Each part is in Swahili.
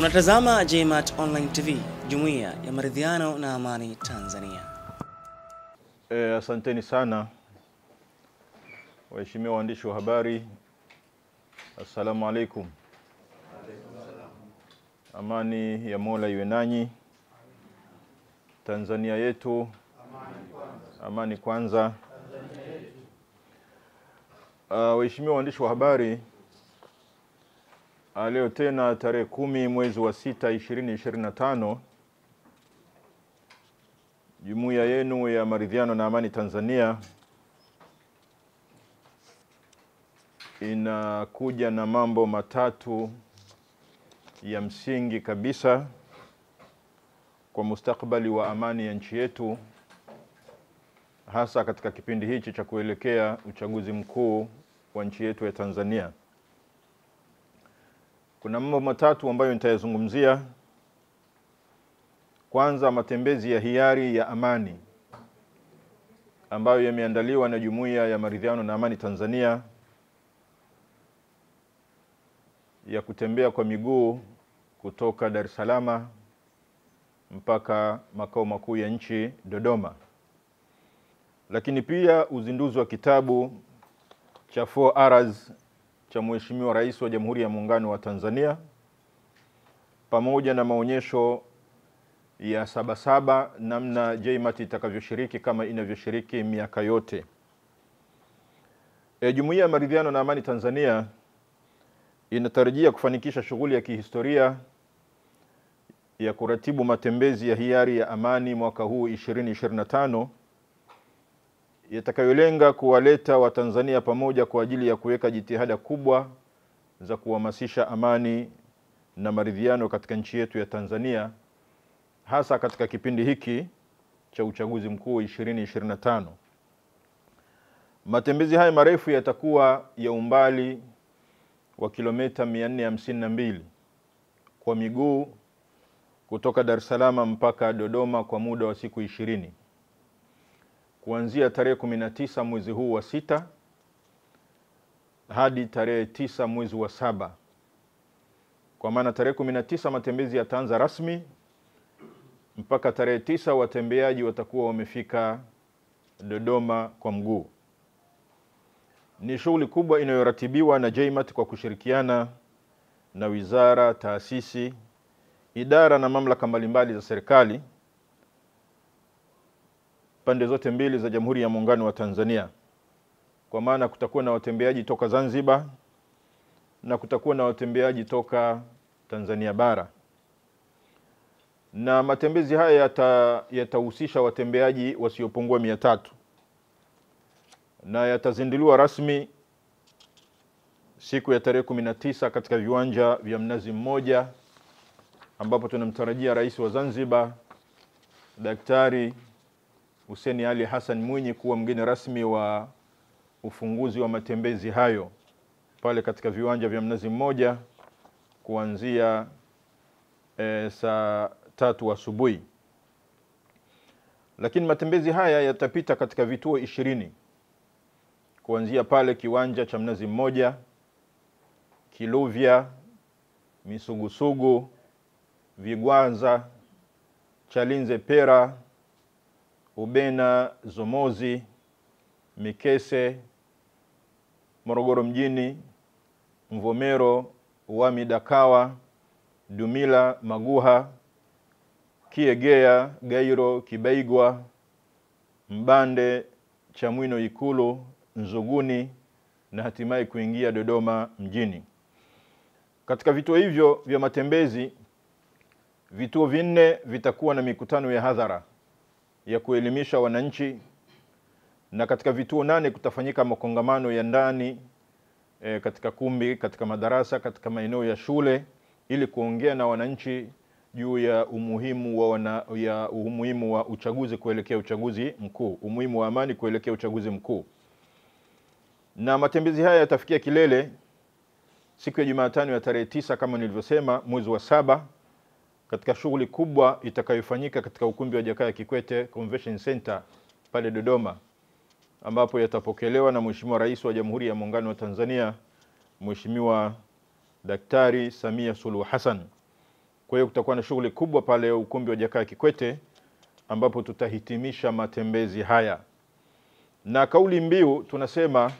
Unatazama JMAT Online TV, Jumuiya ya Maridhiano na Amani Tanzania. Asanteni sana waheshimiwa waandishi wa habari. Assalamu alaikum. Amani ya Mola iwe nanyi. Tanzania yetu amani kwanza. Waheshimiwa waandishi wa habari, leo tena tarehe 10 mwezi wa 6 2025, Jumuiya yenu ya Maridhiano na Amani Tanzania inakuja na mambo matatu ya msingi kabisa kwa mustakabali wa amani ya nchi yetu, hasa katika kipindi hichi cha kuelekea uchaguzi mkuu wa nchi yetu ya Tanzania. Kuna mambo matatu ambayo nitayazungumzia. Kwanza, matembezi ya hiari ya amani ambayo yameandaliwa na Jumuiya ya Maridhiano na Amani Tanzania, ya kutembea kwa miguu kutoka Dar es Salaam mpaka makao makuu ya nchi Dodoma. Lakini pia uzinduzi wa kitabu cha 4Rs cha Mheshimiwa Rais wa Jamhuri ya Muungano wa Tanzania, pamoja na maonyesho ya Sabasaba namna JMAT itakavyoshiriki kama inavyoshiriki miaka yote. Jumuiya ya Maridhiano na Amani Tanzania inatarajia kufanikisha shughuli ya kihistoria ya kuratibu matembezi ya hiari ya amani mwaka huu 2025, yatakayolenga kuwaleta Watanzania pamoja kwa ajili ya kuweka jitihada kubwa za kuhamasisha amani na maridhiano katika nchi yetu ya Tanzania, hasa katika kipindi hiki cha uchaguzi mkuu 2025. Matembezi haya marefu yatakuwa ya umbali wa kilomita 452 kwa miguu kutoka Dar es Salaam mpaka Dodoma kwa muda wa siku 20, kuanzia tarehe 19 mwezi huu wa 6 hadi tarehe 9 mwezi wa 7. Kwa maana tarehe 19 matembezi yataanza rasmi, mpaka tarehe 9 watembeaji watakuwa wamefika Dodoma kwa mguu. Ni shughuli kubwa inayoratibiwa na JMAT kwa kushirikiana na wizara, taasisi, idara na mamlaka mbalimbali za serikali pande zote mbili za Jamhuri ya Muungano wa Tanzania. Kwa maana kutakuwa na watembeaji toka Zanzibar na kutakuwa na watembeaji toka Tanzania bara. Na matembezi haya yatahusisha watembeaji wasiopungua 300 na yatazinduliwa rasmi siku ya tarehe 19 katika viwanja vya Mnazi Mmoja, ambapo tunamtarajia Rais wa Zanzibar Daktari Hussein Ali Hassan Mwinyi kuwa mgeni rasmi wa ufunguzi wa matembezi hayo pale katika viwanja vya Mnazi Mmoja kuanzia saa 3 asubuhi. Lakini matembezi haya yatapita katika vituo 20 kuanzia pale kiwanja cha Mnazi Mmoja, Kiluvya, Misugusugu, Vigwanza, Chalinze Pera, Ubena, Zomozi, Mikese, Morogoro mjini, Mvomero, Uwami Dakawa, Dumila, Maguha, Kiegea, Gairo, Kibaigwa, Mbande, Chamwino, Ikulu, Nzuguni na hatimaye kuingia Dodoma mjini. Katika vituo hivyo vya matembezi, vituo 4 vitakuwa na mikutano ya hadhara ya kuelimisha wananchi, na katika vituo 8 kutafanyika makongamano ya ndani katika kumbi, katika madarasa, katika maeneo ya shule, ili kuongea na wananchi juu ya umuhimu wa uchaguzi kuelekea uchaguzi mkuu, umuhimu wa amani kuelekea uchaguzi mkuu. Na matembezi haya yatafikia kilele siku ya Jumatano ya tarehe 9 kama nilivyosema mwezi wa 7, katika shughuli kubwa itakayofanyika katika ukumbi wa Jakaya Kikwete Convention Center pale Dodoma, ambapo yatapokelewa na Mheshimiwa Rais wa Jamhuri ya Muungano wa Tanzania, Mheshimiwa Daktari Samia Suluhu Hassan, Kwa hiyo kutakuwa na shughuli kubwa pale ukumbi wa Jakaya Kikwete ambapo tutahitimisha matembezi haya. Na kauli mbiu tunasema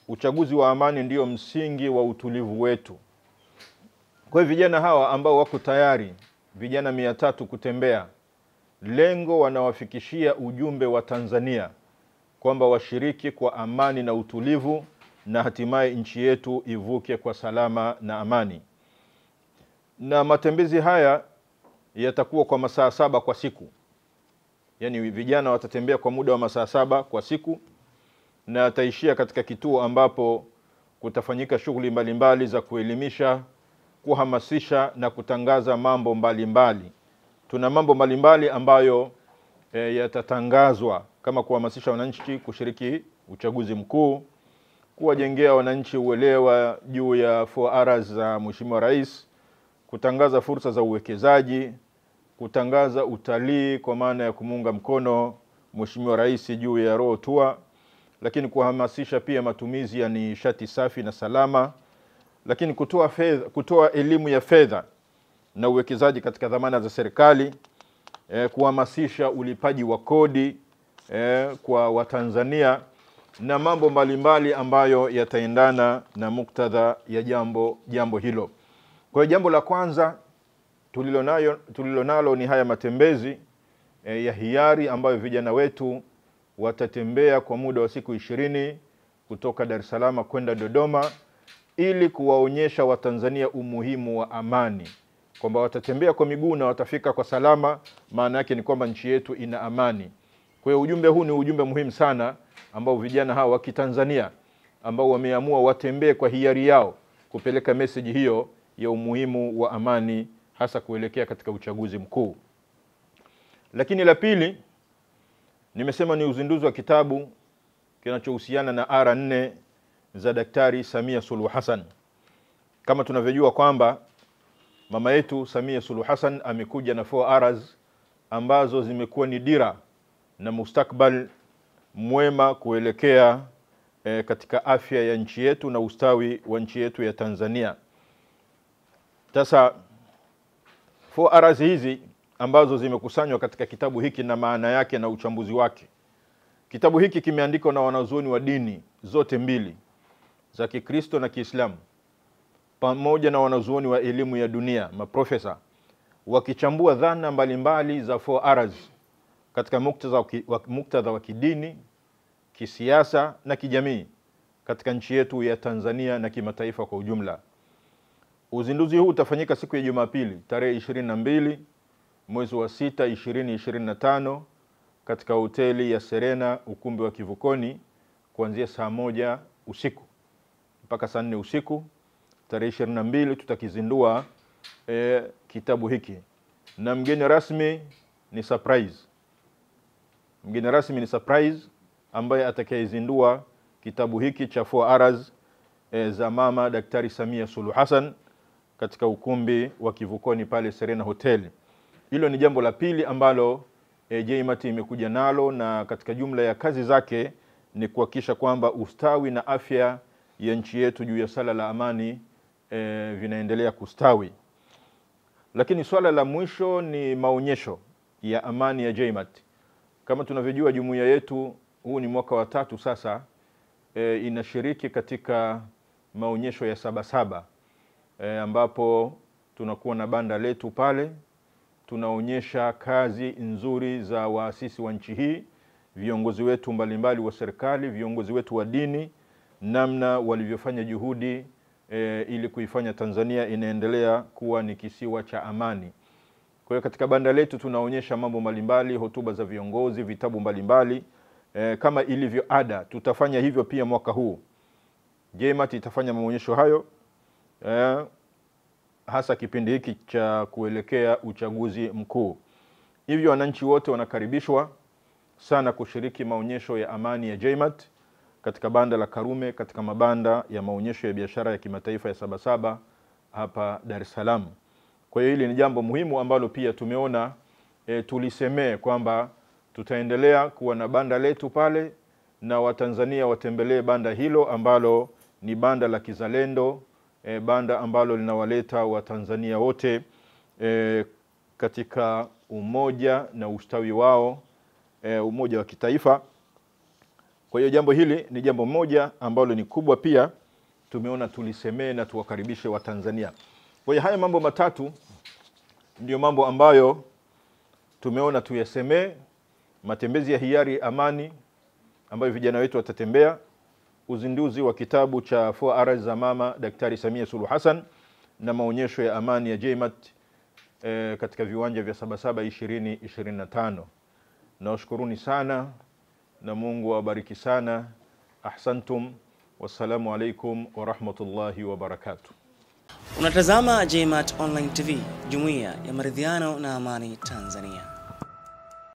uchaguzi wa amani ndio msingi wa utulivu wetu. Kwa hiyo vijana hawa ambao wako tayari, vijana 300 kutembea, lengo wanawafikishia ujumbe wa Tanzania kwamba washiriki kwa amani na utulivu na hatimaye nchi yetu ivuke kwa salama na amani. Na matembezi haya yatakuwa kwa masaa 7 kwa siku. Yaani vijana watatembea kwa muda wa masaa 7 kwa siku na ataishia katika kituo ambapo kutafanyika shughuli mbalimbali za kuelimisha, kuhamasisha na kutangaza mambo mbalimbali. Tuna mambo mbalimbali ambayo yatatangazwa kama kuhamasisha wananchi kushiriki uchaguzi mkuu, kuwajengea wananchi uelewa juu ya 4R za Mheshimiwa Rais, kutangaza fursa za uwekezaji, kutangaza utalii kwa maana ya kumunga mkono Mheshimiwa Rais juu ya Royal Tour, lakini kuhamasisha pia matumizi ya nishati safi na salama, lakini kutoa elimu ya fedha na uwekezaji katika dhamana za serikali, kuhamasisha ulipaji wa kodi kwa Watanzania na mambo mbalimbali ambayo yataendana na muktadha ya jambo hilo. Kwa hiyo jambo la kwanza tulilonalo ni haya matembezi ya hiari ambayo vijana wetu watatembea kwa muda wa siku 20 kutoka Dar es Salaam kwenda Dodoma ili kuwaonyesha Watanzania umuhimu wa amani. Kwamba watatembea kwa miguu na watafika kwa salama, maana yake ni kwamba nchi yetu ina amani. Kwa hiyo ujumbe huu ni ujumbe muhimu sana ambao vijana hawa wa Kitanzania ambao wameamua watembee kwa hiari yao kupeleka message hiyo ya umuhimu wa amani, hasa kuelekea katika uchaguzi mkuu. Lakini la pili nimesema ni uzinduzi wa kitabu kinachohusiana na R4 za Daktari Samia Suluhu Hassan. Kama tunavyojua kwamba mama yetu Samia Suluhu Hassan amekuja na 4Rs ambazo zimekuwa ni dira na mustakbal mwema kuelekea katika afya ya nchi yetu na ustawi wa nchi yetu ya Tanzania. Sasa 4Rs hizi ambazo zimekusanywa katika kitabu hiki na maana yake na uchambuzi wake. Kitabu hiki kimeandikwa na wanazuoni wa dini zote mbili, za Kikristo na Kiislamu, pamoja na wanazuoni wa elimu ya dunia, maprofesa, wakichambua dhana mbalimbali za 4Rs katika muktadha wa kidini, kisiasa na kijamii katika nchi yetu ya Tanzania na kimataifa kwa ujumla. Uzinduzi huu utafanyika siku ya Jumapili tarehe 22 mwezi wa 6 2025 katika hoteli ya Serena ukumbi wa Kivukoni kuanzia saa 1 usiku mpaka saa 4 usiku. Tarehe 22 tutakizindua kitabu hiki na mgeni rasmi ni surprise. Mgeni rasmi ni surprise ambaye atakayezindua kitabu hiki cha 4Rs za mama Daktari Samia Suluhu Hassan katika ukumbi wa Kivukoni pale Serena Hotel. Hilo ni jambo la pili ambalo JMAT imekuja nalo, na katika jumla ya kazi zake ni kuhakikisha kwamba ustawi na afya ya nchi yetu juu ya sala la amani vinaendelea kustawi. Lakini swala la mwisho ni maonyesho ya amani ya JMAT. Kama tunavyojua jumuiya yetu, huu ni mwaka wa 3 sasa inashiriki katika maonyesho ya Sabasaba ambapo tunakuwa na banda letu pale, tunaonyesha kazi nzuri za waasisi wa nchi hii, viongozi wetu mbalimbali wa serikali, viongozi wetu wa dini, namna walivyofanya juhudi ili kuifanya Tanzania inaendelea kuwa ni kisiwa cha amani. Kwa hiyo katika banda letu tunaonyesha mambo mbalimbali, hotuba za viongozi, vitabu mbalimbali. Kama ilivyo ada, tutafanya hivyo pia mwaka huu. JMAT itafanya maonyesho hayo hasa kipindi hiki cha kuelekea uchaguzi mkuu. Hivyo wananchi wote wanakaribishwa sana kushiriki maonyesho ya amani ya JMAT katika banda la Karume, katika mabanda ya maonyesho ya biashara ya kimataifa ya Sabasaba hapa Dar es Salaam. Kwa hiyo hili ni jambo muhimu ambalo pia tumeona tulisemee kwamba tutaendelea kuwa na banda letu pale na Watanzania watembelee banda hilo ambalo ni banda la kizalendo, banda ambalo linawaleta Watanzania wote katika umoja na ustawi wao, umoja wa kitaifa. Kwa hiyo jambo hili ni jambo moja ambalo ni kubwa pia, tumeona tulisemee na tuwakaribishe wa Tanzania. Kwa hiyo haya mambo matatu ndio mambo ambayo tumeona tuyasemee: matembezi ya hiari amani ambayo vijana wetu watatembea, uzinduzi wa kitabu cha 4R za mama Daktari Samia Suluhu Hassan, na maonyesho ya amani ya JMAT katika viwanja vya Sabasaba 2025. Nawashukuruni sana na Mungu awabariki sana. Ahsantum, wassalamu alaikum wa rahmatullahi wa barakatuh. Unatazama JMAT Online TV, Jumuiya ya Maridhiano na Amani Tanzania.